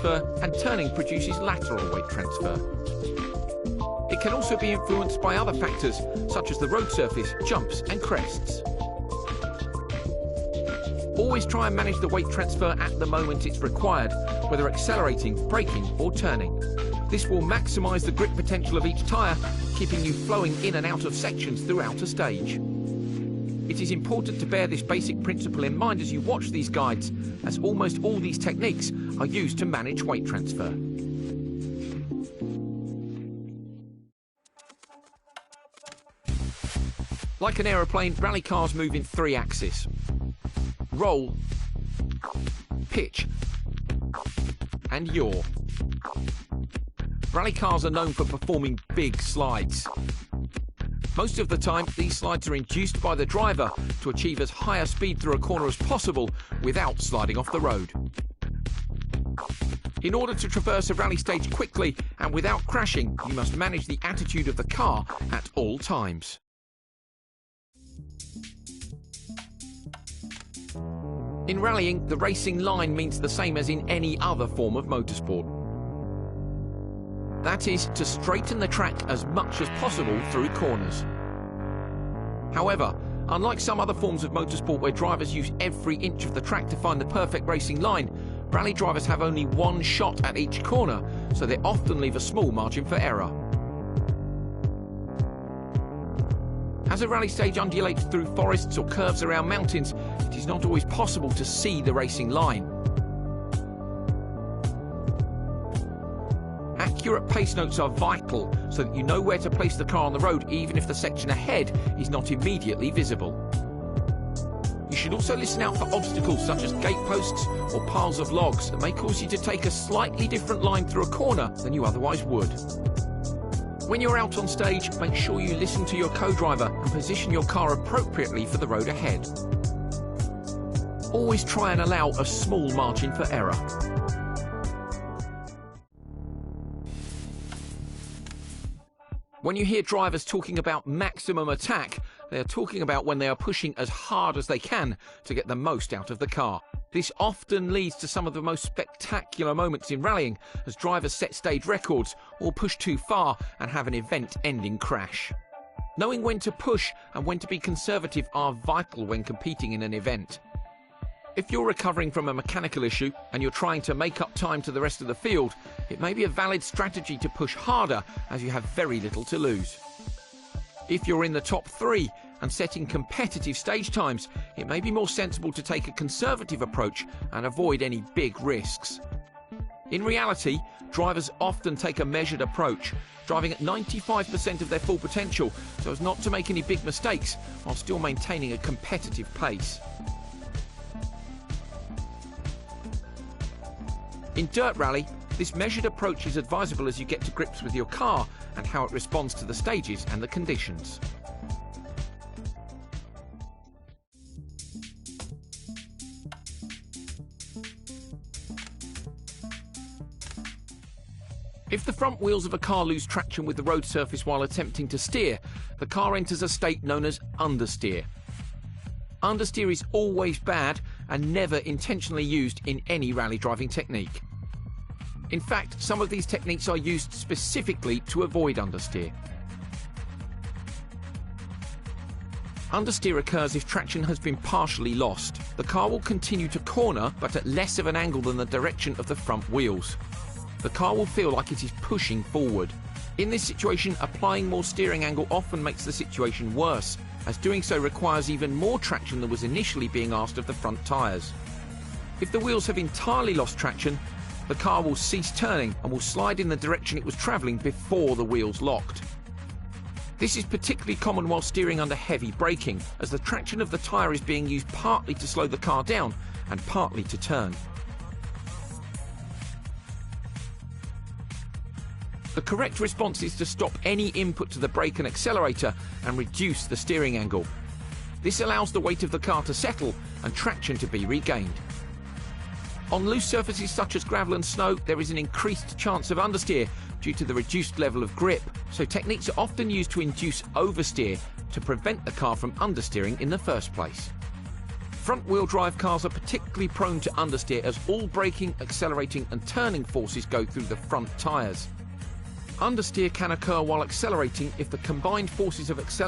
transfer, and turning produces lateral weight transfer. It can also be influenced by other factors, such as the road surface, jumps and crests. Always try and manage the weight transfer at the moment it's required, whether accelerating, braking or turning. This will maximise the grip potential of each tyre, keeping you flowing in and out of sections throughout a stage. It is important to bear this basic principle in mind as you watch these guides, as almost all these techniques are used to manage weight transfer. Like an aeroplane, rally cars move in 3 axes: roll, pitch, and yaw. Rally cars are known for performing big slides. Most of the time, these slides are induced by the driver to achieve as high a speed through a corner as possible without sliding off the road. In order to traverse a rally stage quickly and without crashing, you must manage the attitude of the car at all times. In rallying, the racing line means the same as in any other form of motorsport. That is, to straighten the track as much as possible through corners. However, unlike some other forms of motorsport where drivers use every inch of the track to find the perfect racing line, rally drivers have only one shot at each corner, so they often leave a small margin for error. As a rally stage undulates through forests or curves around mountains, it is not always possible to see the racing line. Accurate pace notes are vital so that you know where to place the car on the road even if the section ahead is not immediately visible. You should also listen out for obstacles such as gateposts or piles of logs that may cause you to take a slightly different line through a corner than you otherwise would. When you're out on stage, make sure you listen to your co-driver and position your car appropriately for the road ahead. Always try and allow a small margin for error. When you hear drivers talking about maximum attack, they are talking about when they are pushing as hard as they can to get the most out of the car. This often leads to some of the most spectacular moments in rallying as drivers set stage records or push too far and have an event-ending crash. Knowing when to push and when to be conservative are vital when competing in an event. If you're recovering from a mechanical issue and you're trying to make up time to the rest of the field, it may be a valid strategy to push harder as you have very little to lose. If you're in the top 3 and setting competitive stage times, it may be more sensible to take a conservative approach and avoid any big risks. In reality, drivers often take a measured approach, driving at 95% of their full potential so as not to make any big mistakes while still maintaining a competitive pace. In dirt rally, this measured approach is advisable as you get to grips with your car and how it responds to the stages and the conditions. If the front wheels of a car lose traction with the road surface while attempting to steer, the car enters a state known as understeer. Understeer is always bad and never intentionally used in any rally driving technique. In fact, some of these techniques are used specifically to avoid understeer. Understeer occurs if traction has been partially lost. The car will continue to corner, but at less of an angle than the direction of the front wheels. The car will feel like it is pushing forward. In this situation, applying more steering angle often makes the situation worse, as doing so requires even more traction than was initially being asked of the front tyres. If the wheels have entirely lost traction, the car will cease turning and will slide in the direction it was travelling before the wheels locked. This is particularly common while steering under heavy braking, as the traction of the tyre is being used partly to slow the car down and partly to turn. The correct response is to stop any input to the brake and accelerator and reduce the steering angle. This allows the weight of the car to settle and traction to be regained. On loose surfaces such as gravel and snow, there is an increased chance of understeer due to the reduced level of grip, so techniques are often used to induce oversteer to prevent the car from understeering in the first place. Front-wheel drive cars are particularly prone to understeer as all braking, accelerating and turning forces go through the front tyres. Understeer can occur while accelerating if the combined forces of acceleration